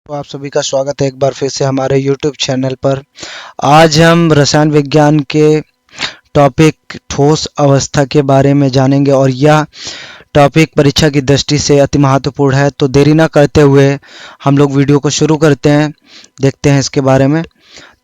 तो आप सभी का स्वागत है एक बार फिर से हमारे YouTube चैनल पर। आज हम रसायन विज्ञान के टॉपिक ठोस अवस्था के बारे में जानेंगे और यह टॉपिक परीक्षा की दृष्टि से अति महत्वपूर्ण है। तो देरी ना करते हुए हम लोग वीडियो को शुरू करते हैं, देखते हैं इसके बारे में।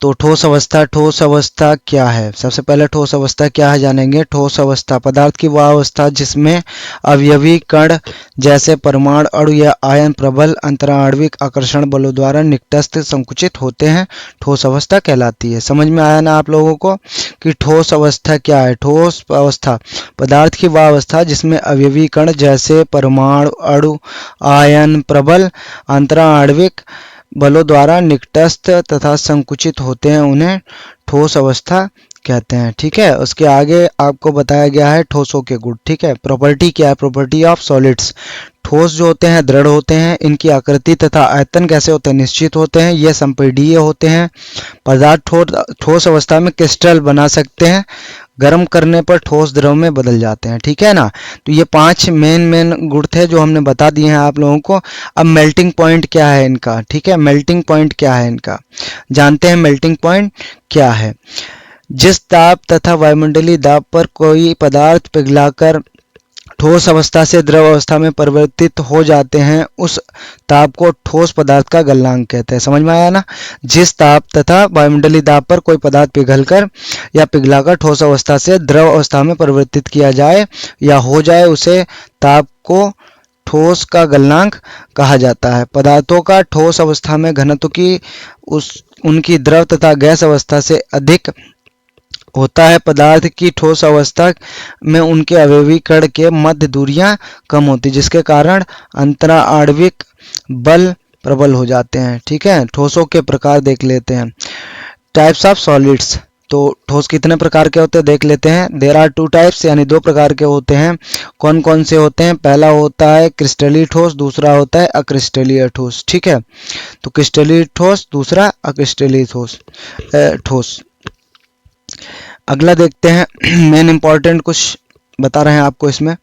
तो ठोस अवस्था क्या है? सबसे पहले ठोस अवस्था क्या है जानेंगे। ठोस अवस्था पदार्थ की वह अवस्था जिसमें अवयवी कण जैसे परमाणु अणु या आयन प्रबल अंतराणविक आकर्षण बलों द्वारा निकटस्थ संकुचित होते हैं, ठोस अवस्था कहलाती है। समझ में आया ना आप लोगों को कि ठोस अवस्था क्या है? ठोस अवस्था पदार्थ की वह अवस्था जिसमें अवयवी कण जैसे परमाणु अणु आयन प्रबल अंतराणविक बलों द्वारा निकटस्थ तथा संकुचित होते हैं, उन्हें ठोस अवस्था कहते हैं। ठीक है, उसके आगे आपको बताया गया है ठोसों के गुण। ठीक है, प्रॉपर्टी क्या है? Property of solids. ठोस जो होते हैं दृढ़ होते हैं, इनकी आकृति तथा आयतन कैसे होते हैं? निश्चित होते हैं, ये संपीडीय होते हैं। पदार्थ ठोस अवस्था में क्रिस्टल बना सकते हैं, गर्म करने पर ठोस द्रव में बदल जाते हैं। ठीक है ना, तो ये 5 मेन गुण थे जो हमने बता दिए हैं आप लोगों को। अब मेल्टिंग पॉइंट क्या है इनका? ठीक है, मेल्टिंग पॉइंट क्या है इनका जानते हैं। मेल्टिंग पॉइंट क्या है? जिस ताप तथा वायुमंडलीय दाब पर कोई पदार्थ पिघलाकर ठोस अवस्था से द्रव अवस्था में परिवर्तित हो जाते हैं, उस ताप को ठोस पदार्थ का गलनांक कहते हैं। समझ में आया ना? जिस ताप तथा वायुमंडलीय दाब पर कोई पदार्थ पिघलकर या पिघलाकर ठोस अवस्था से द्रव अवस्था में परिवर्तित किया जाए या हो जाए, उसे ताप को ठोस का गलनांक कहा जाता है। पदार्थों का ठोस अवस्था में घनत्व की उनकी द्रव तथा गैस अवस्था से अधिक होता है। पदार्थ की ठोस अवस्था में उनके अवयवी कण के मध्य दूरियां कम होती, जिसके कारण अंतराणविक बल प्रबल हो जाते हैं। ठीक है, ठोसों के प्रकार देख लेते हैं। Types of solids. तो ठोस कितने प्रकार के होते हैं देख लेते हैं। देयर आर 2 टाइप्स, यानी 2 प्रकार के होते हैं। कौन कौन से होते हैं? पहला होता है क्रिस्टलीय ठोस, दूसरा होता है अक्रिस्टलीय ठोस। ठीक है, तो क्रिस्टलीय ठोस, दूसरा अक्रिस्टलीय ठोस। अगला देखते हैं। मेन इंपॉर्टेंट कुछ बता रहे हैं आपको इसमें।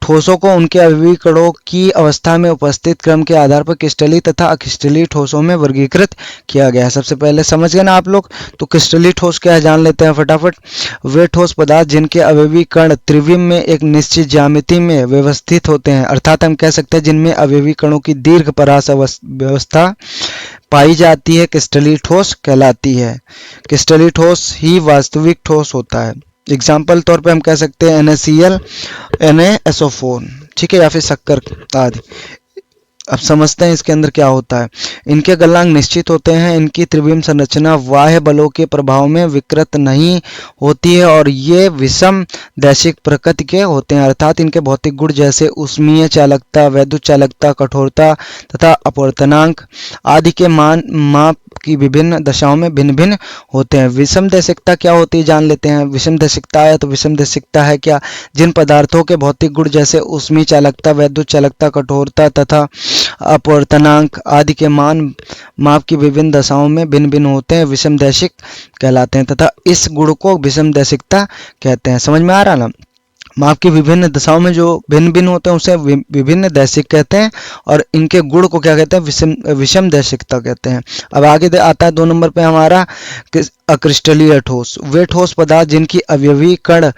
ठोसों को उनके अवयवी कणों की अवस्था में उपस्थित क्रम के आधार पर क्रिस्टलीय तथा अक्रिस्टलीय ठोसों में वर्गीकृत किया गया है। सबसे पहले समझ गए ना आप लोग? तो क्रिस्टलीय ठोस क्या है जान लेते हैं फटाफट। वे ठोस पदार्थ जिनके अवयवी कण त्रिविम में एक निश्चित ज्यामिति में व्यवस्थित होते हैं, अर्थात हम कह सकते हैं जिनमें अवयवी कणों की दीर्घ परास व्यवस्था पाई जाती है, क्रिस्टलीय ठोस कहलाती है। क्रिस्टलीय ठोस ही वास्तविक ठोस होता है। एग्जाम्पल तौर पे हम कह सकते हैं NaCl, NaSO4, ठीक है, या फिर शक्कर आदि। अब समझते हैं इसके अंदर क्या होता है। इनके गलनांक निश्चित होते हैं, इनकी त्रिविम संरचना बाह्य बलों के प्रभाव में विकृत नहीं होती है और ये विषम दैशिक प्रकृति के होते हैं, अर्थात इनके भौतिक गुण जैसे ऊष्मीय चालकता, वैद्युत चालकता, कठोरता तथा अपवर्तनांक आदि के माप की विभिन्न दशाओं में भिन्न भिन्न होते हैं। विषम दैशिकता क्या होती है जान लेते हैं। विषम दैशिकता है, तो विषम दैशिकता है क्या? जिन पदार्थों के भौतिक गुण जैसे ऊष्मीय चालकता, वैद्युत चालकता, कठोरता तथा अपवर्तनांक आदि के माप की विभिन्न दशाओं में भिन्न भिन्न होते हैं, विषम दैशिक कहलाते हैं तथा इस गुण को विषम दैशिकता कहते हैं। समझ में आ रहा ना? माप की विभिन्न दशाओं में जो भिन्न भिन्न होते हैं उसे विभिन्न दैशिक कहते हैं और इनके गुण को क्या कहते हैं? विषम दैशिकता कहते हैं। अब आगे आता है 2 नंबर पे हमारा अक्रिस्टलीय ठोस। वे ठोस पदार्थ जिनकी अवयवी कण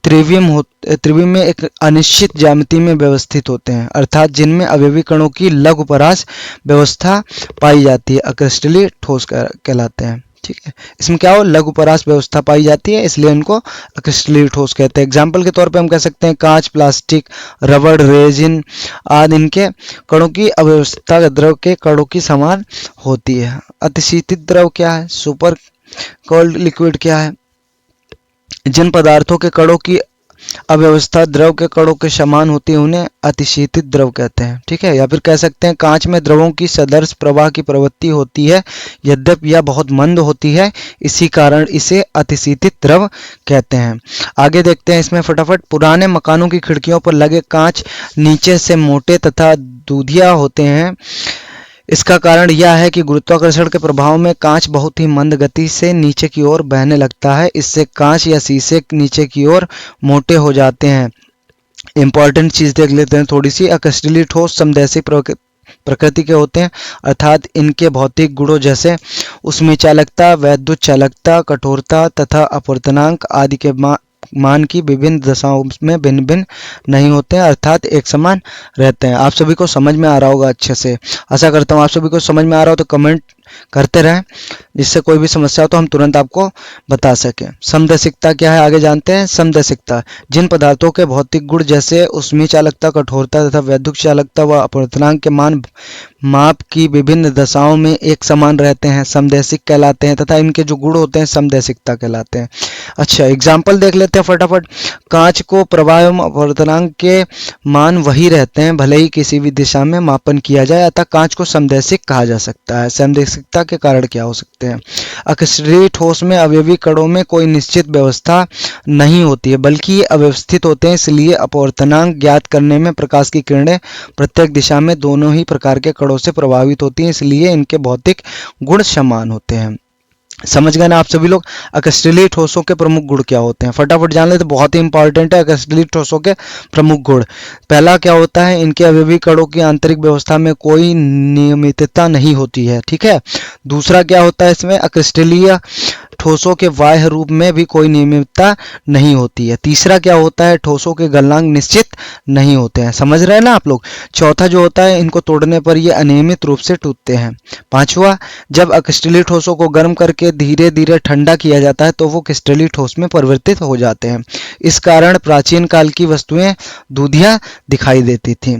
त्रिविम में एक अनिश्चित ज्यामिति में व्यवस्थित होते हैं, अर्थात जिनमें अवयवी कणों की लघु परास व्यवस्था पाई जाती है, अक्रिस्टलीय ठोस कहलाते हैं। ठीक है, इसमें क्या हो? लघु परास व्यवस्था पाई जाती है, इसलिए इनको अक्रिस्टलीय ठोस कहते हैं। एग्जाम्पल के तौर पे हम कह सकते हैं कांच, प्लास्टिक, रबड़, रेजिन आदि इनके कणों की अव्यवस्था द्रव के कणों की समान होती है। अतिशीतित द्रव क्या है? सुपर कोल्ड लिक्विड क्या है? जिन पदार्थों के कणों की अव्यवस्था द्रव के कणों के समान होती है, उन्हें अतिशीतित द्रव कहते हैं। ठीक है, या फिर कह सकते हैं कांच में द्रवों की सदर्श प्रवाह की प्रवृत्ति होती है, यद्यपि यह बहुत मंद होती है, इसी कारण इसे अतिशीतित द्रव कहते हैं। आगे देखते हैं इसमें फटाफट। पुराने मकानों की खिड़कियों पर लगे कांच नीचे से मोटे तथा दूधिया होते हैं। इसका कारण यह है कि गुरुत्वाकर्षण के प्रभाव में कांच बहुत ही मंद गति से नीचे की ओर बहने लगता है, इससे कांच या शीशे नीचे की ओर मोटे हो जाते हैं। इंपॉर्टेंट चीज देख लेते हैं थोड़ी सी। अक्रिस्टलीय ठोस समदैशिक प्रकृति के होते हैं, अर्थात इनके भौतिक गुणों जैसे उसमें चालकता, वैद्युत चालकता, कठोरता तथा अपवर्तनांक आदि के मान की विभिन्न दशाओं में भिन्न भिन्न नहीं होते हैं, अर्थात एक समान रहते हैं। आप सभी को समझ में आ रहा होगा अच्छे से, आशा करता हूँ आप सभी को समझ में आ रहा हो तो कमेंट करते रहें, जिससे कोई भी समस्या हो तो हम तुरंत आपको बता सकें। समदैशिकता क्या है, आगे जानते हैं। समदैशिकता जिन पदार्थों के भौतिक गुण जैसे ऊष्मीय चालकता, कठोरता तथा वैद्युत चालकता व अपवर्तनांक के मान माप की विभिन्न दशाओं में एक समान रहते हैं, समदैशिक कहलाते हैं तथा इनके जो गुण होते हैं समदैशिकता कहलाते हैं। अच्छा, एग्जाम्पल देख लेते हैं फटाफट। कांच को प्रवाह एवं अपवर्तनांक के मान वही रहते हैं भले ही किसी भी दिशा में मापन किया जाए, अतः कांच को समदैशिक कहा जा सकता है। समदैशिकता के कारण क्या हो सकते हैं? अक्रिस्टलीय ठोस में अवयवी कणों में कोई निश्चित व्यवस्था नहीं होती है, बल्कि ये अव्यवस्थित होते हैं, इसलिए अपवर्तनांक ज्ञात करने में प्रकाश की किरणें प्रत्येक दिशा में दोनों ही प्रकार के कणों से प्रभावित होती हैं, इसलिए इनके भौतिक गुण समान होते हैं। समझ गए ना आप सभी लोग? अक्रिस्टलीय ठोसों के प्रमुख गुण क्या होते हैं, फटाफट जान लेते, बहुत ही इंपॉर्टेंट है अक्रिस्टलीय ठोसों के प्रमुख गुण। पहला क्या होता है, इनके अवयवी कणों की आंतरिक व्यवस्था में कोई नियमितता नहीं होती है, ठीक है। दूसरा क्या होता है इसमें, अक्रिस्टलीय ठोसों के बाह्य रूप में भी कोई नियमितता नहीं होती है। तीसरा क्या होता है, ठोसों के गलनांक निश्चित नहीं होते हैं, समझ रहे हैं ना आप लोग। चौथा जो होता है, इनको तोड़ने पर ये अनियमित रूप से टूटते हैं। पांचवा, जब अक्रिस्टलीय ठोसों को गर्म करके धीरे धीरे ठंडा किया जाता है तो वो क्रिस्टलीय ठोस में परिवर्तित हो जाते हैं। इस कारण प्राचीन काल की वस्तुएं दूधिया दिखाई देती थीं।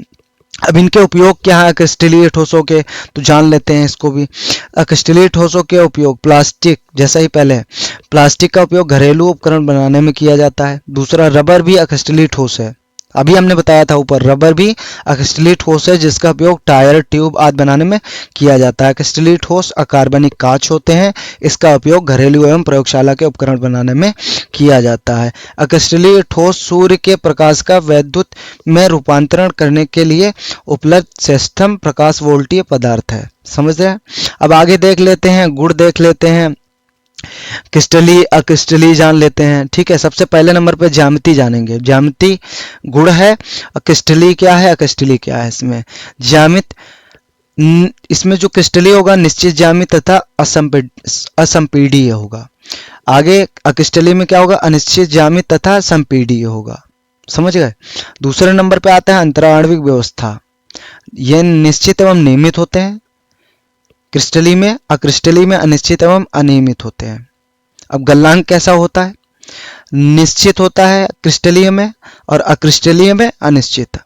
अब इनके उपयोग क्या है क्रिस्टलीय ठोसों के, तो जान लेते हैं इसको भी। क्रिस्टलीय ठोसों के उपयोग, प्लास्टिक, जैसा ही पहले प्लास्टिक का उपयोग घरेलू उपकरण बनाने में किया जाता है। दूसरा, रबर भी क्रिस्टलीय ठोस है, अभी हमने बताया था ऊपर, रबर भी क्रिस्टलीय ठोस है जिसका उपयोग टायर, ट्यूब आदि बनाने में किया जाता है। क्रिस्टलीय ठोस अकार्बनिक कांच होते हैं, इसका उपयोग घरेलू एवं प्रयोगशाला के उपकरण बनाने में किया जाता है। क्रिस्टलीय ठोस सूर्य के प्रकाश का वैद्युत में रूपांतरण करने के लिए उपलब्ध श्रेष्ठतम प्रकाश वोल्टीय पदार्थ है, समझ रहे हैं। अब आगे देख लेते हैं, गुण देख लेते हैं, क्रिस्टलीय अक्रिस्टलीय जान लेते हैं, ठीक है। सबसे पहले नंबर पे ज्यामिति जानेंगे, ज्यामिति गुण है। क्रिस्टलीय क्या है, अक्रिस्टलीय क्या है। इसमें ज्यामित, इसमें जो क्रिस्टलीय होगा निश्चित ज्यामित तथा असंपीडीय होगा। आगे अक्रिस्टलीय में क्या होगा, अनिश्चित ज्यामित तथा संपीडीय होगा, समझ गए। दूसरे नंबर पे आता है अंतराण्विक व्यवस्था, ये निश्चित एवं नियमित होते हैं क्रिस्टलीय में, अक्रिस्टलीय में अनिश्चित एवं अनियमित होते हैं। अब गलनांक कैसा होता है, निश्चित होता है क्रिस्टलीय में और अक्रिस्टलीय में अनिश्चित।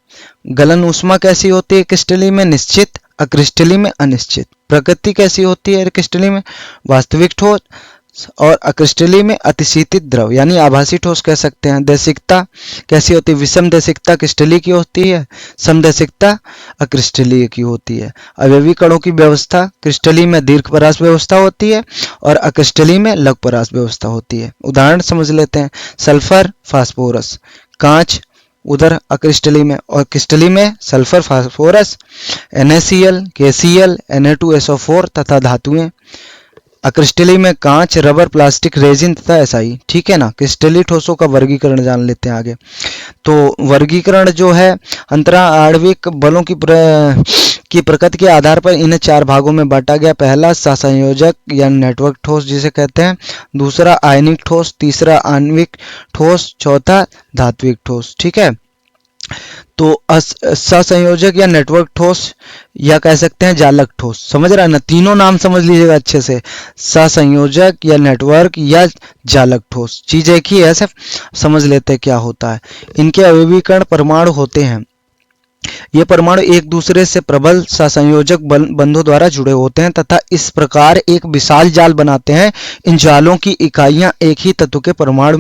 गलन ऊष्मा कैसी होती है, क्रिस्टलीय में निश्चित, अक्रिस्टलीय में अनिश्चित। प्रकृति कैसी होती है क्रिस्टलीय में, वास्तविक ठोस, और अक्रिस्टलीय में अतिशीतित द्रव यानी आभासी ठोस कह सकते हैं। देशिकता कैसी होती है, विषम देशिकता क्रिस्टलीय की होती है, समदेशिकता अक्रिस्टलीय की होती है। अवयवी कणों की व्यवस्था, क्रिस्टलीय में दीर्घ परास व्यवस्था होती है और अक्रिस्टलीय में लघु परास व्यवस्था होती है। उदाहरण समझ लेते हैं, सल्फर, फास्फोरस, कांच उधर अक्रिस्टलीय में, और क्रिस्टलीय में sulphur, phosphorus, NaCl, KCl, Na2SO4 तथा धातुएं। अक्रिस्टलीय में कांच, रबर, प्लास्टिक, रेजिन तथा SI, ठीक है ना। क्रिस्टलीय ठोसों का वर्गीकरण जान लेते हैं आगे। तो वर्गीकरण जो है अंतराण्विक बलों की प्रकृति के आधार पर इन्हें 4 भागों में बांटा गया। पहला सहसंयोजक या नेटवर्क ठोस जिसे कहते हैं, दूसरा आयनिक ठोस, तीसरा आणविक ठोस, चौथा धात्विक ठोस, ठीक है। तो सहसंयोजक या नेटवर्क ठोस या कह सकते हैं जालक ठोस, समझ रहा है ना, तीनों नाम समझ लीजिएगा अच्छे से, सहसंयोजक या नेटवर्क या जालक ठोस, चीज एक ही है, सिर्फ समझ लेते हैं क्या होता है। इनके अवयवी कण परमाणु होते हैं, ये परमाणु एक दूसरे से प्रबल सहसंयोजक बंधों द्वारा जुड़े होते हैं तथा इस प्रकार एक विशाल जाल बनाते हैं। इन जालों की इकाइयां एक ही तत्व के परमाणु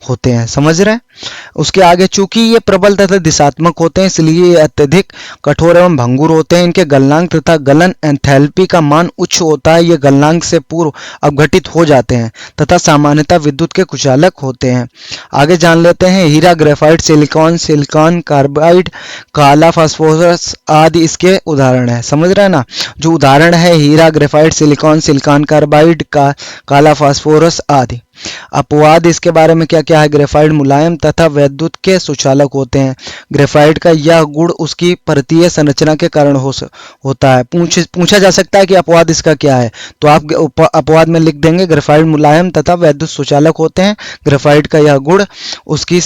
होते हैं, समझ रहे हैं। उसके आगे, चूंकि ये प्रबल तथा दिशात्मक होते हैं इसलिए ये अत्यधिक कठोर एवं भंगुर होते हैं। इनके गलनांक तथा गलन एंथैल्पी का मान उच्च होता है, ये गलनांक से पूर्व अपघटित हो जाते हैं तथा सामान्यतः विद्युत के कुचालक होते हैं। आगे जान लेते हैं, हीरा, ग्रेफाइट, सिलिकॉन, सिलिकॉन कार्बाइड, काला फास्फोरस आदि इसके उदाहरण है, समझ रहे हैं ना। जो उदाहरण है हीरा, ग्रेफाइट, सिलिकॉन, सिलिकॉन कार्बाइड, काला फास्फोरस आदि। अपवाद इसके बारे में क्या क्या है? ग्रेफाइट मुलायम तथा वैद्युत के सुचालक होते हैं। ग्रेफाइट का यह गुण उसकी परतीय संरचना के कारण होता है। पूछा जा सकता है कि अपवाद इसका क्या है, तो आप अपवाद में लिख देंगे ग्रेफाइट मुलायम तथा वैद्युत सुचालक होते हैं। ग्रेफाइट का यह गुण उसकी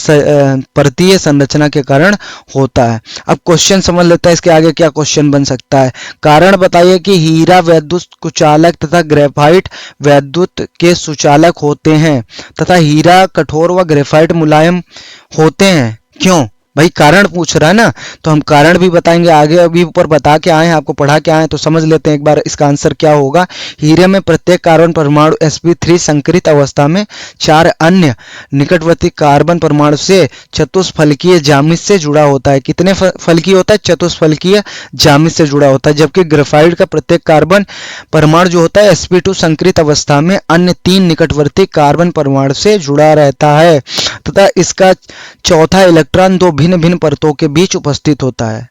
परतीय संरचना के कारण होता है। अब क्वेश्चन समझ लेते हैं इसके आगे क्या क्वेश्चन बन सकता है। कारण बताइए कि हीरा वैद्युत कुचालक तथा ग्रेफाइट वैद्युत के सुचालक होते हैं तथा हीरा कठोर व ग्रेफाइट मुलायम होते हैं। क्यों भाई? कारण पूछ रहा है ना, तो हम कारण भी बताएंगे आगे। अभी ऊपर बता के आए हैं, आपको पढ़ा के आए हैं, तो समझ लेते हैं एक बार इसका आंसर क्या होगा। हीरे में प्रत्येक कार्बन परमाणु sp3 संकरित अवस्था में 4 अन्य निकटवर्ती कार्बन परमाणु से चतुष्फलकीय जामिति से जुड़ा होता है। कितने फलकीय होता है? चतुष्फलकीय जामिति से जुड़ा होता है। जबकि ग्रेफाइट का प्रत्येक कार्बन परमाणु जो होता है sp2 संकरित अवस्था में अन्य 3 निकटवर्ती कार्बन परमाणु से जुड़ा रहता है तथा इसका चौथा इलेक्ट्रॉन दो भिन्न भिन्न परतों के बीच उपस्थित होता है।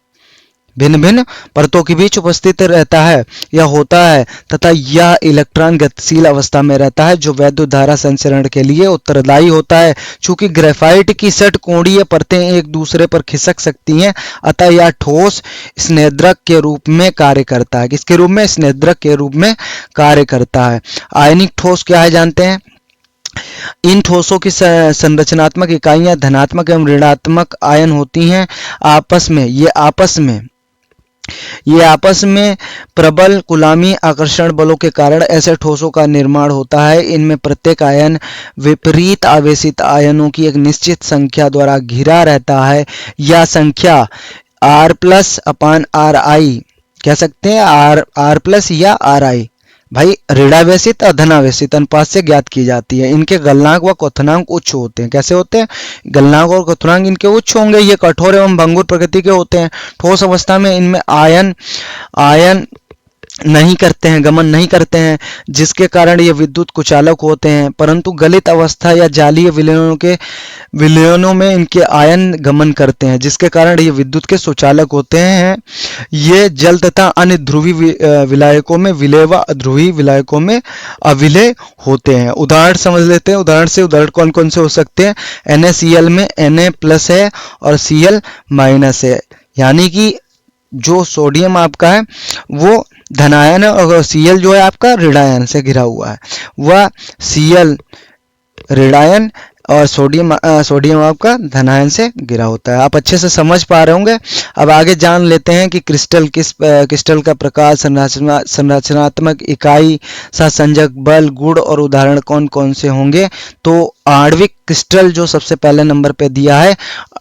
भिन्न भिन्न परतों के बीच उपस्थित रहता है या होता है तथा यह इलेक्ट्रॉन गतिशील अवस्था में रहता है जो वैद्युत धारा संचरण के लिए उत्तरदायी होता है। चूंकि ग्रेफाइट की षटकोणीय परतें एक दूसरे पर खिसक सकती हैं, अतः यह ठोस स्नेहद्रक के रूप में कार्य करता है। किसके रूप में? स्नेहद्रक के रूप में कार्य करता है। आयनिक ठोस क्या है जानते हैं? इन ठोसों की संरचनात्मक इकाइयां धनात्मक एवं ऋणात्मक आयन होती हैं। ये आपस में प्रबल कुलामी आकर्षण बलों के कारण ऐसे ठोसों का निर्माण होता है। इनमें प्रत्येक आयन विपरीत आवेशित आयनों की एक निश्चित संख्या द्वारा घिरा रहता है। यह संख्या R+/RI कह सकते हैं, R+ या RI भाई ऋणावेशित और धनावेशित अनुपात से ज्ञात की जाती है। इनके गलनांक व क्वथनांक उच्च होते हैं। कैसे होते हैं? गलनांक और क्वथनांक इनके उच्च होंगे। ये कठोर एवं भंगुर प्रकृति के होते हैं। ठोस अवस्था में इनमें आयन नहीं करते हैं, गमन नहीं करते हैं, जिसके कारण ये विद्युत कुचालक होते हैं। परंतु गलित अवस्था या जालीय विलयनों में इनके आयन गमन करते हैं, जिसके कारण ये विद्युत के सुचालक होते हैं। ये जल तथा अन्य ध्रुवीय विलायकों में विलेय व अध्रुवीय विलायकों में अविलेय होते हैं। उदाहरण समझ लेते हैं। उदाहरण कौन कौन से हो सकते हैं? NaCl में Na+ है और Cl- है, यानी कि जो सोडियम आपका है वो धनायन है और Cl जो है आपका ऋणायन से घिरा हुआ है। वह Cl ऋणायन और सोडियम आपका धनायन से घिरा होता है। आप अच्छे से समझ पा रहे होंगे। अब आगे जान लेते हैं कि क्रिस्टल का प्रकार, संरचनात्मक इकाई, सहसंयोजक बल, गुण और उदाहरण कौन कौन से होंगे। तो आणविक क्रिस्टल जो सबसे पहले नंबर पे दिया है,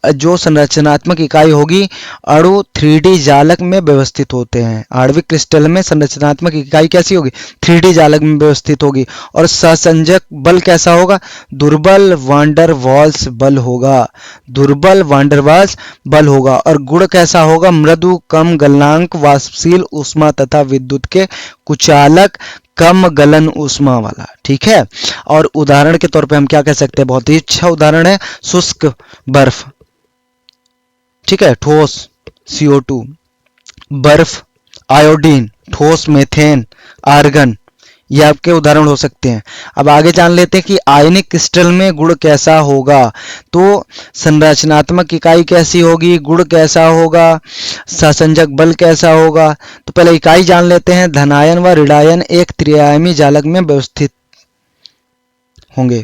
जो संरचनात्मक इकाई होगी, अणु 3D जालक में व्यवस्थित होते हैं। आणविक क्रिस्टल में संरचनात्मक इकाई कैसी होगी? 3D जालक में व्यवस्थित होगी। और सहसंयोजक बल कैसा होगा? दुर्बल वांडर वाल्स बल होगा। और गुण कैसा होगा? मृदु, कम गलनांक, वाष्पशील ऊष्मा तथा विद्युत के कुचालक, कम गलन ऊष्मा वाला। ठीक है। और उदाहरण के तौर पे हम क्या कह सकते हैं? बहुत ही अच्छा उदाहरण है शुष्क बर्फ। ठीक है। ठोस CO2, बर्फ आयोडीन, ठोस मीथेन, आर्गन, ये आपके उदाहरण हो सकते हैं। अब आगे जान लेते हैं कि आयनिक क्रिस्टल में गुण कैसा होगा। तो संरचनात्मक इकाई कैसी होगी, गुण कैसा होगा, सहसंयोजक बल कैसा होगा। तो पहले इकाई जान लेते हैं। धनायन व ऋणायन एक त्रिआयामी जालक में व्यवस्थित होंगे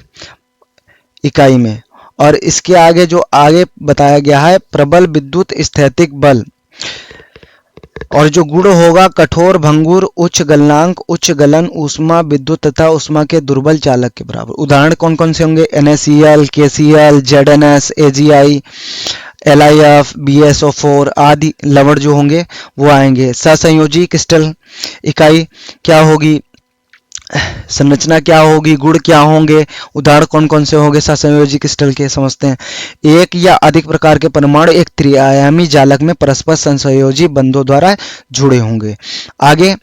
इकाई में। और इसके आगे जो आगे बताया गया है, प्रबल विद्युत स्थैतिक बल। और जो गुण होगा, कठोर, भंगुर, उच्च गलनांक, उच्च गलन ऊष्मा, विद्युत तथा ऊष्मा के दुर्बल चालक के बराबर। उदाहरण कौन कौन से होंगे? NaCl, KCl, ZnS, AgI, LiF, BSO4 आदि लवण जो होंगे वो आएंगे। सहसंयोजी क्रिस्टल इकाई क्या होगी, संरचना क्या होगी, गुण क्या होंगे, उदाहरण कौन कौन से होंगे सहसंयोजी क्रिस्टल के, समझते हैं। एक या अधिक प्रकार के परमाणु एक त्रिआयामी जालक में परस्पर संसंयोजी बंधों द्वारा जुड़े होंगे। आगे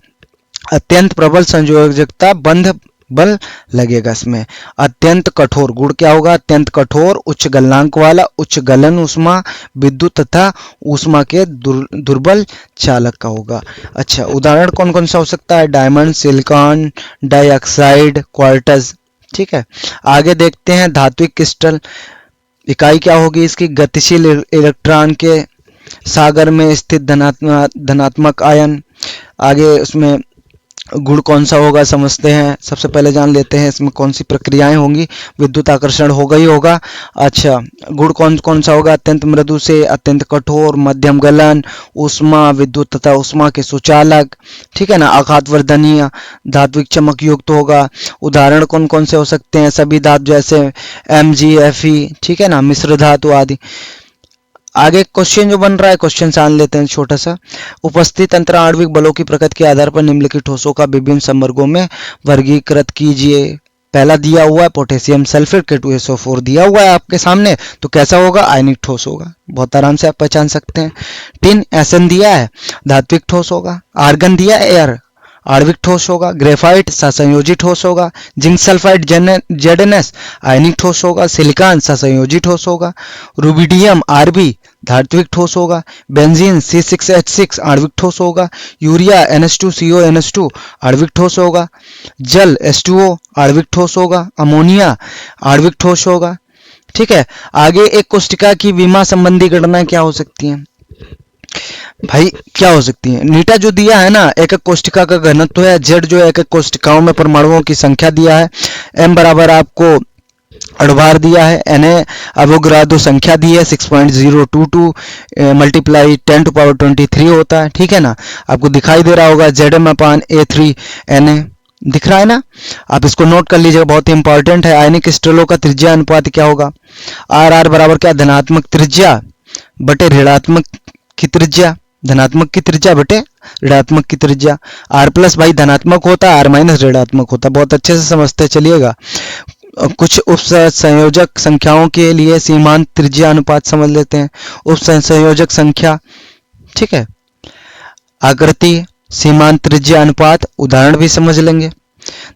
अत्यंत प्रबल संयोजकता बंध बल लगेगा इसमें। अत्यंत कठोर, गुण क्या होगा? अत्यंत कठोर, उच्च गलनांक वाला, उच्च गलन ऊष्मा, विद्युत तथा ऊष्मा के दुर्बल चालक का होगा। अच्छा, उदाहरण कौन कौन सा हो सकता है? Diamond, silicon dioxide, quartz. ठीक है। आगे देखते हैं धात्विक क्रिस्टल। इकाई क्या होगी इसकी? गतिशील इलेक्ट्रॉन के सागर में स्थित धनात्मक आयन। आगे उसमें गुण कौन सा होगा समझते हैं। सबसे पहले जान लेते हैं इसमें कौन सी प्रक्रियाएं होंगी। विद्युत आकर्षण होगा ही होगा। अच्छा, गुण कौन कौन सा होगा? अत्यंत मृदु से अत्यंत कठोर, मध्यम गलन, ऊष्मा, विद्युत तथा ऊष्मा के सुचालक, ठीक है ना। आघातवर्धनीय, धात्विक चमक युक्त होगा। उदाहरण कौन कौन से हो सकते हैं? सभी धातु जैसे MgFe, ठीक है ना, मिश्र धातु आदि। आगे क्वेश्चन जो बन रहा है, क्वेश्चन जान लेते हैं छोटा सा। उपस्थित अंतराण्विक बलों की प्रकृति के आधार पर निम्नलिखित ठोसों का विभिन्न समवर्गों में वर्गीकृत कीजिए। पहला दिया हुआ है पोटेशियम सल्फेट K2SO4 दिया हुआ है आपके सामने, तो कैसा होगा? आयनिक ठोस होगा, बहुत आराम से आप पहचान सकते हैं। टिन SN दिया है, धात्विक ठोस होगा। आर्गन दिया है, एयर, आणविक ठोस होगा। ग्रेफाइट सहसंयोजी ठोस होगा। जिंक सल्फाइड ZnS आयनिक ठोस होगा। सिलिकॉन सहसंयोजी ठोस होगा। रुबिडियम Rb धात्विक ठोस होगा। बेंजीन C6H6 आणविक ठोस होगा। यूरिया NH2CO आणविक ठोस होगा। जल H2O आणविक ठोस होगा। अमोनिया आणविक ठोस होगा, ठीक है। आगे एक कोष्टिका की विमा संबंधी गणना क्या हो सकती है भाई? क्या हो सकती है? नीटा जो दिया है ना, एक एक कोष्टिका का घनत्व है। जेड जो है एक एक कोष्टिकाओं में परमाणुओं की संख्या दिया है। एम बराबर आपको अणुभार दिया है। Na अवोगाद्रो संख्या दी है 6.022 मल्टीप्लाई 10⁻23 होता है, ठीक है ना। आपको दिखाई दे रहा होगा Zm/A3Na दिख रहा है ना। आप इसको नोट कर लीजिएगा, बहुत ही इंपॉर्टेंट है। आयनिक क्रिस्टलों का त्रिज्या अनुपात क्या होगा? RR बराबर क्या? धनात्मक त्रिज्या बटे ऋणात्मक की त्रिज्या। धनात्मक की त्रिज्या बटे ऋणात्मक की त्रिज्या। R प्लस भाई धनात्मक होता है, R माइनस ऋणात्मक होता है। बहुत अच्छे से समझते चलिएगा। कुछ उप संयोजक संख्याओं के लिए सीमांत त्रिज्या अनुपात समझ लेते हैं। उप संयोजक संख्या, ठीक है, आकृति, सीमांत त्रिज्या अनुपात, उदाहरण भी समझ लेंगे।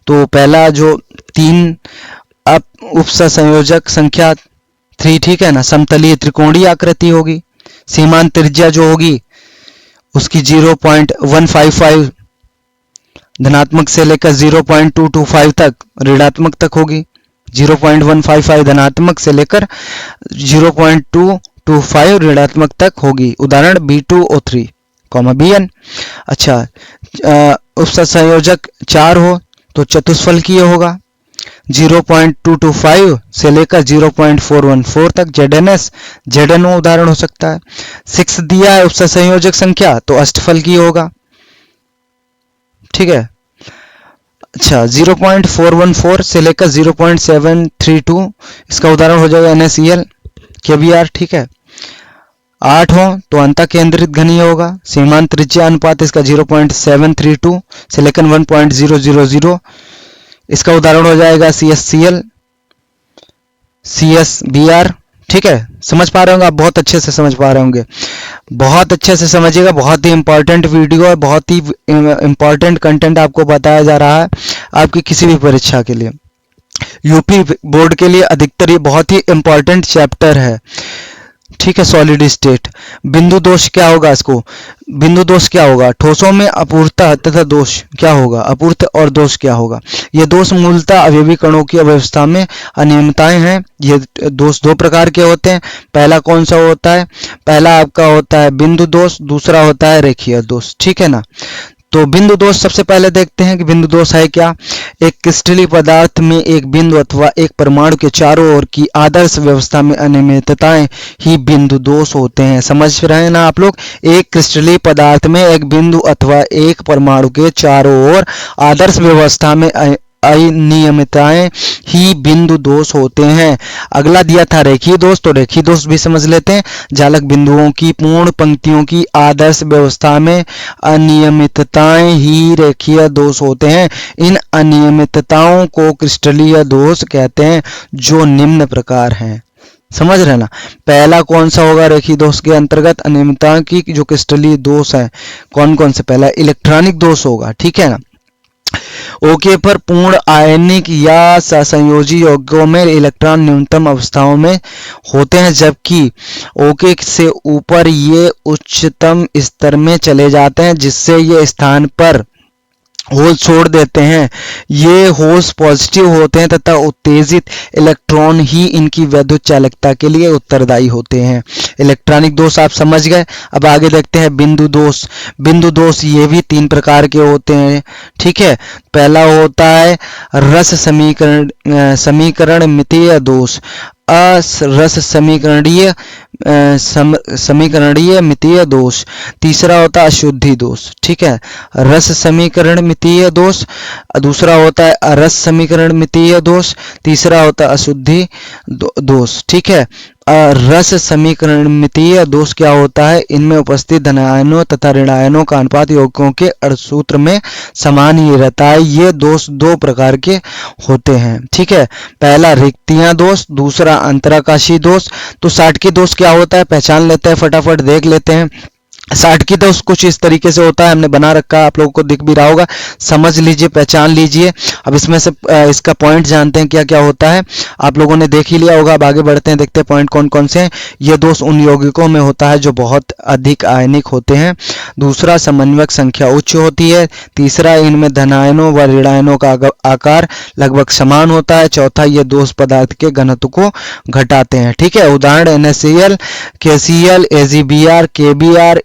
तो पहला जो 3 उप संयोजक संख्या 3, ठीक है ना, समतलीय त्रिकोणीय आकृति होगी। सीमांत त्रिज्या जो होगी उसकी 0.155 धनात्मक से लेकर 0.225 तक ऋणात्मक तक होगी। 0.155 धनात्मक से लेकर 0.225 ऋणात्मक तक होगी। उदाहरण B2O3, Bn। अच्छा, उप संयोजक 4 हो तो चतुष्फलकीय होगा। 0.225 से लेकर 0.414 तक ZnS ZnO उदाहरण हो सकता है। 6 दिया है उप संयोजक संख्या, तो अष्टफलकीय होगा, ठीक है। अच्छा, 0.414 से लेकर 0.732 इसका उदाहरण हो जाएगा NaCl KBr, ठीक है। 8 हो तो अंतः केंद्रित घनीय होगा। सीमांत त्रिज्या अनुपात इसका 0.732 से लेकर 1.000 इसका उदाहरण हो जाएगा CSCl CSBr, ठीक है। समझ पा रहे होंगे आप, बहुत अच्छे से समझ पा रहे होंगे, बहुत अच्छे से समझिएगा। बहुत ही इंपॉर्टेंट वीडियो है, बहुत ही इंपॉर्टेंट कंटेंट आपको बताया जा रहा है आपकी किसी भी परीक्षा के लिए। यूपी बोर्ड के लिए अधिकतर ये बहुत ही इंपॉर्टेंट चैप्टर है, ठीक है। Solid state. बिंदु दोष क्या होगा? इसको बिंदु दोष क्या होगा? ठोसों में अपूर्णता तथा दोष क्या होगा? अपूर्त और दोष क्या होगा? ये दोष मूलतः अवयवी कणों की अव्यवस्था में अनियमितताएं हैं। ये दोष 2 प्रकार के होते हैं। पहला कौन सा होता है? पहला आपका होता है बिंदु दोष, दूसरा होता है रेखीय दोष, ठीक है ना। तो बिंदु दोष सबसे पहले देखते हैं कि बिंदु दोष है क्या। एक क्रिस्टलीय पदार्थ में एक बिंदु अथवा एक परमाणु के चारों ओर की आदर्श व्यवस्था में अनियमितताएं ही बिंदु दोष होते हैं। समझ रहे हैं ना आप लोग? एक क्रिस्टलीय पदार्थ में एक बिंदु अथवा एक परमाणु के चारों ओर आदर्श व्यवस्था में अनियमितताएं ही बिंदु दोष होते हैं। अगला दिया था रेखीय दोष, तो रेखीय दोष भी समझ लेते हैं। जालक बिंदुओं की पूर्ण पंक्तियों की आदर्श व्यवस्था में अनियमितताएं ही रेखीय दोष होते हैं। इन अनियमितताओं को क्रिस्टलीय दोष कहते हैं, जो निम्न प्रकार हैं। समझ रहे ना? पहला कौन सा होगा रेखीय दोष के अंतर्गत? अनियमितता की जो क्रिस्टलीय दोष है कौन कौन से? पहला इलेक्ट्रॉनिक दोष होगा, ठीक है ना। ओके पर पूर्ण आयनिक या सहसंयोजी यौगिकों में इलेक्ट्रॉन न्यूनतम अवस्थाओं में होते हैं, जबकि ओके से ऊपर ये उच्चतम स्तर में चले जाते हैं, जिससे ये स्थान पर होल छोड़ देते हैं। ये होल्स पॉजिटिव होते हैं तथा उत्तेजित इलेक्ट्रॉन ही इनकी वैद्युत चालकता के लिए उत्तरदायी होते हैं। इलेक्ट्रॉनिक दोष आप समझ गए। अब आगे देखते हैं बिंदु दोष। बिंदु दोष ये भी 3 प्रकार के होते हैं, ठीक है। पहला होता है रस समीकरण मितीय दोष, रस समीकरणीय मितीय दोष। तीसरा होता है अशुद्धि दोष, ठीक है। रस समीकरण मितीय दोष, दूसरा होता है अरस समीकरण मितीय दोष, तीसरा होता है अशुद्धि दोष, ठीक है। रस समीकरणमितीय दोष क्या होता है? इनमें उपस्थित धनायनों तथा ऋणायनों का अनुपात यौगिकों के अर्धसूत्र में समान ही रहता है। ये दोष 2 प्रकार के होते हैं, ठीक है। पहला रिक्तियां दोष, दूसरा अंतराकाशी दोष। तो साटकी दोष क्या होता है, पहचान लेते हैं, फटाफट देख लेते हैं। साटकी दोष कुछ इस तरीके से होता है, हमने बना रखा है, आप लोगों को दिख भी रहा होगा, समझ लीजिए, पहचान लीजिए। अब इसमें से इसका पॉइंट जानते हैं क्या क्या होता है, आप लोगों ने देख ही लिया होगा। अब आगे बढ़ते हैं, देखते हैं पॉइंट कौन कौन से हैं। ये दोष उन यौगिकों में होता है जो बहुत अधिक आयनिक होते हैं। दूसरा, समन्वयक संख्या उच्च होती है। तीसरा, इनमें धनायनों व ऋणायनों का आकार लगभग समान होता है। चौथा, ये दोष पदार्थ के घनत्व को घटाते हैं, ठीक है। उदाहरण NaCl, KCl, AgBr, KBr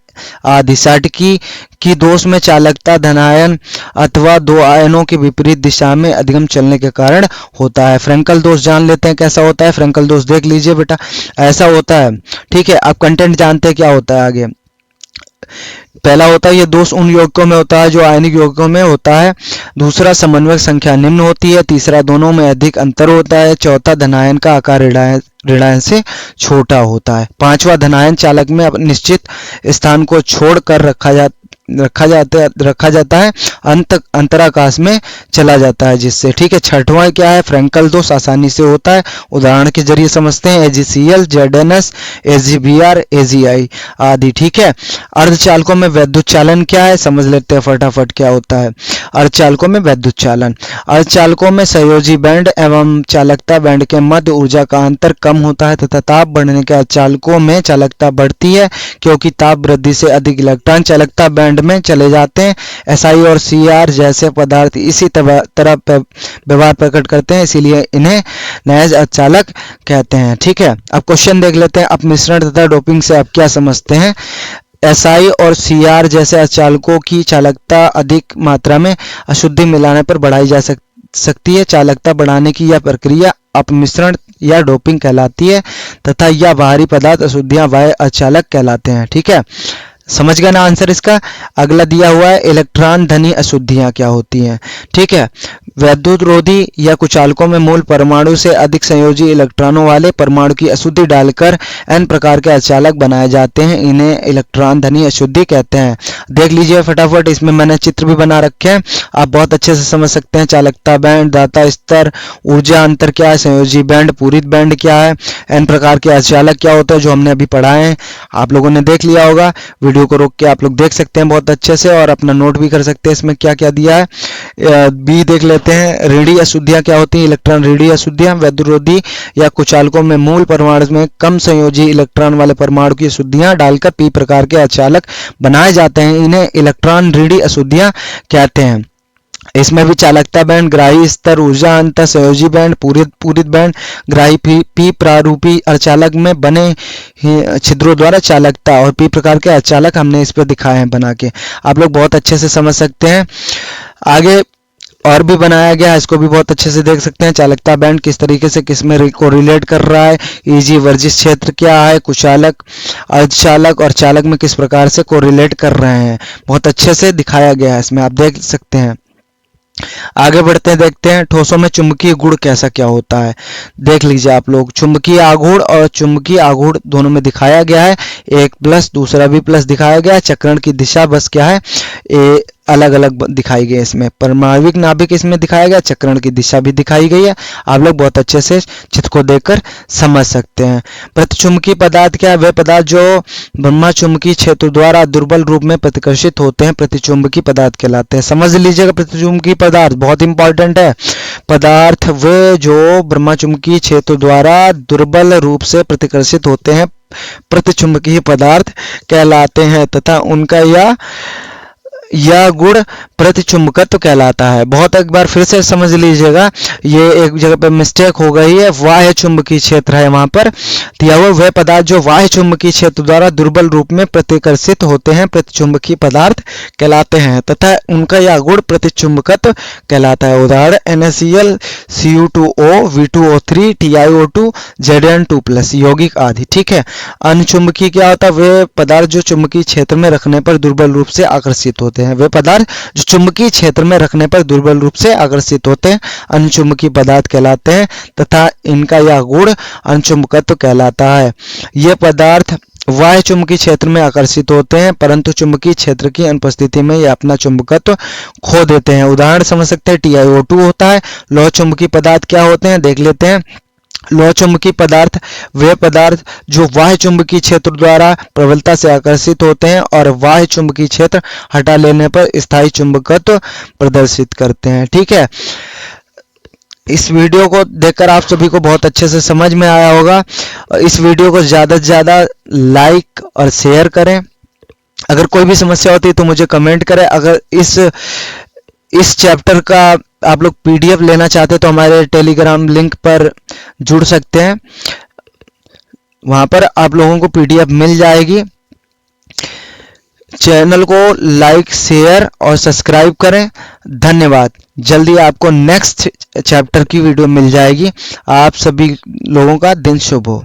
आदि। साटकी की दोष में चालकता धनायन अथवा 2 आयनों के विपरीत दिशा में अधिगम चलने के कारण होता है। फ्रेंकल दोष जान लेते हैं कैसा होता है। फ्रेंकल दोष देख लीजिए बेटा, ऐसा होता है, ठीक है। आप कंटेंट जानते हैं क्या होता है आगे। पहला होता है ये दोष उन यौगिकों में होता है जो आयनिक यौगिकों में होता है। दूसरा, समन्वयक संख्या निम्न होती है। तीसरा, दोनों में अधिक अंतर होता है। चौथा, धनायन का आकार ऋणायन से छोटा होता है। पांचवा, धनायन चालक में निश्चित स्थान को छोड़कर रखा जाता है, अंतराकाश में चला जाता है जिससे, ठीक है। छठवां क्या है, फ्रेंकल दोष आसानी से होता है, उदाहरण के जरिए समझते हैं। AgCl, ZnS, AgBr, AgI आदि, ठीक है। अर्धचालकों में वैद्युत चालन क्या है, समझ लेते हैं फटाफट क्या होता है अर्धचालकों में वैद्युत चालन। अर्धचालकों में संयोजी बैंड एवं चालकता बैंड के मध्य ऊर्जा का अंतर कम होता है तथा ताप बढ़ने के अर्धचालकों में चालकता बढ़ती है, क्योंकि ताप वृद्धि से अधिक इलेक्ट्रॉन चालकता बैंड में चले जाते हैं। SI और CR जैसे पदार्थ इसी तरह व्यवहार प्रकट करते हैं, इसीलिए इन्हें नैज अर्धचालक कहते हैं, ठीक है। अब क्वेश्चन देख लेते हैं। अपमिश्रण तथा डोपिंग से आप क्या समझते हैं। SI और CR जैसे अर्धचालकों की चालकता अधिक मात्रा में अशुद्धि मिलाने पर बढ़ाई जा सकती है। चालकता बढ़ाने की यह प्रक्रिया अपमिश्रण या डोपिंग कहलाती है तथा यह बाहरी पदार्थ अशुद्धियां बाह्य अर्धचालक कहलाते हैं, ठीक है। समझ गए ना आंसर इसका। अगला दिया हुआ है इलेक्ट्रॉन धनी अशुद्धियां क्या होती हैं, ठीक है। वैद्युत रोधी या कुचालकों में मूल परमाणु से अधिक संयोजी इलेक्ट्रॉनों वाले परमाणु की अशुद्धि डालकर n प्रकार के अर्धचालक बनाए जाते हैं, इन्हें इलेक्ट्रॉन धनी अशुद्धि कहते हैं। देख लीजिए फटाफट, इसमें मैंने चित्र भी बना रखे हैं, आप बहुत अच्छे से समझ सकते हैं। चालकता बैंड, दाता स्तर, ऊर्जा अंतर क्या है, संयोजी बैंड, पूरित बैंड क्या है, n प्रकार के अर्धचालक क्या होते हैं जो हमने अभी पढ़ाए हैं, आप लोगों ने देख लिया होगा। वीडियो को रोक के आप लोग देख सकते हैं बहुत अच्छे से और अपना नोट भी कर सकते हैं इसमें क्या क्या दिया है। बी देख लेते हैं, ऋणायन अशुद्धियां क्या होती हैं। इलेक्ट्रॉन ऋणायन अशुद्धियां वैद्युरोधी या कुचालकों में मूल परमाणु में कम संयोजी इलेक्ट्रॉन वाले परमाणु की अशुद्धियां डालकर p प्रकार के अर्धचालक बनाए जाते हैं, इन्हें इलेक्ट्रॉन ऋणायन अशुद्धियां कहते हैं। इसमें भी चालकता बैंड, ग्राही स्तर, ऊर्जा अंतर, संयोजी बैंड, पूरित बैंड, ग्राही p प्रारूपी अर्धचालक में बने छिद्रों द्वारा चालकता और p प्रकार के अर्धचालक हमने इस पर दिखाए हैं बना के, आप लोग बहुत अच्छे से समझ सकते हैं। आगे और भी बनाया गया है, इसको भी बहुत अच्छे से देख सकते हैं। चालकता बैंड किस तरीके से किस में कोरिलेट कर रहा है, Eg वर्जित क्षेत्र क्या है, कुचालक, अर्धचालक और चालक में किस प्रकार से कोरिलेट कर रहे हैं, बहुत अच्छे से दिखाया गया है इसमें, आप देख सकते हैं। आगे बढ़ते हैं, देखते हैं ठोसों में चुंबकीय गुण कैसा क्या होता है। देख लीजिए आप लोग, चुंबकीय आघूर्ण और चुंबकीय आघूर्ण दोनों में दिखाया गया है, एक प्लस दूसरा भी प्लस दिखाया गया है। चक्रण की दिशा बस क्या है, अलग अलग दिखाई गई है इसमें। परमाणविक नाभिक इसमें दिखाया गया, चक्रण की दिशा भी दिखाई गई है, आप लोग बहुत अच्छे से चित्र को देखकर समझ सकते हैं। प्रतिचुंबकीय पदार्थ क्या है, वे पदार्थ जो ब्रह्मचुंबकीय क्षेत्र द्वारा दुर्बल रूप में प्रतिकर्षित होते हैं प्रतिचुंबकीय पदार्थ कहलाते हैं। समझ लीजिएगा, प्रतिचुंबकीय पदार्थ बहुत इंपॉर्टेंट है। पदार्थ वे जो ब्रह्मचुंबकीय क्षेत्र द्वारा दुर्बल रूप से प्रतिकर्षित होते हैं प्रतिचुंबकीय पदार्थ कहलाते हैं तथा उनका यह यह गुण प्रतिचुंबकत्व कहलाता है। बहुत एक बार फिर से समझ लीजिएगा, ये एक जगह पे मिस्टेक हो गई है। बाह्य चुंबकीय क्षेत्र है वहां पर दिया हुआ, वह पदार्थ जो बाह्य चुंबकीय क्षेत्र द्वारा दुर्बल रूप में प्रतिकर्षित होते हैं प्रतिचुंबकीय पदार्थ कहलाते हैं तथा उनका यह गुण प्रतिचुंबकत्व कहलाता है। उदाहरण NaCl, Cu2O, V2O3, TiO2, Zn2+, यौगिक आदि। ठीक है। अनुचुंबकीय क्या होता है? वे पदार्थ जो चुंबकीय क्षेत्र में रखने पर दुर्बल रूप से आकर्षित होते हैं। वे पदार्थ जो चुंबकीय क्षेत्र में रखने पर दुर्बल रूप से आकर्षित होते हैं अनुचुंबकीय पदार्थ कहलाते हैं तथा इनका यह गुण अनुचुंबकत्व कहलाता है। ये पदार्थ बाह्य चुंबकीय क्षेत्र में आकर्षित होते हैं परंतु चुंबकीय क्षेत्र की अनुपस्थिति में ये अपना चुंबकत्व खो देते हैं। उदाहरण समझ सकते हैं, TiO2 होता है। लौह चुंबकीय पदार्थ क्या होते हैं देख लेते हैं। लौह चुंबकीय पदार्थ वे पदार्थ जो बाह्य चुंबकीय क्षेत्र द्वारा प्रबलता से आकर्षित होते हैं और बाह्य चुंबकीय क्षेत्र हटा लेने पर स्थायी चुंबकत्व प्रदर्शित करते हैं। ठीक है। इस वीडियो को देखकर आप सभी को बहुत अच्छे से समझ में आया होगा। इस वीडियो को ज़्यादा से ज़्यादा लाइक और शेयर करें। अगर कोई भी समस्या होती है तो मुझे कमेंट करें। अगर इस चैप्टर का आप लोग PDF लेना चाहते हैं तो हमारे टेलीग्राम लिंक पर जुड़ सकते हैं, वहां पर आप लोगों को PDF मिल जाएगी। चैनल को लाइक, शेयर और सब्सक्राइब करें। धन्यवाद। जल्दी आपको नेक्स्ट चैप्टर की वीडियो मिल जाएगी। आप सभी लोगों का दिन शुभ हो।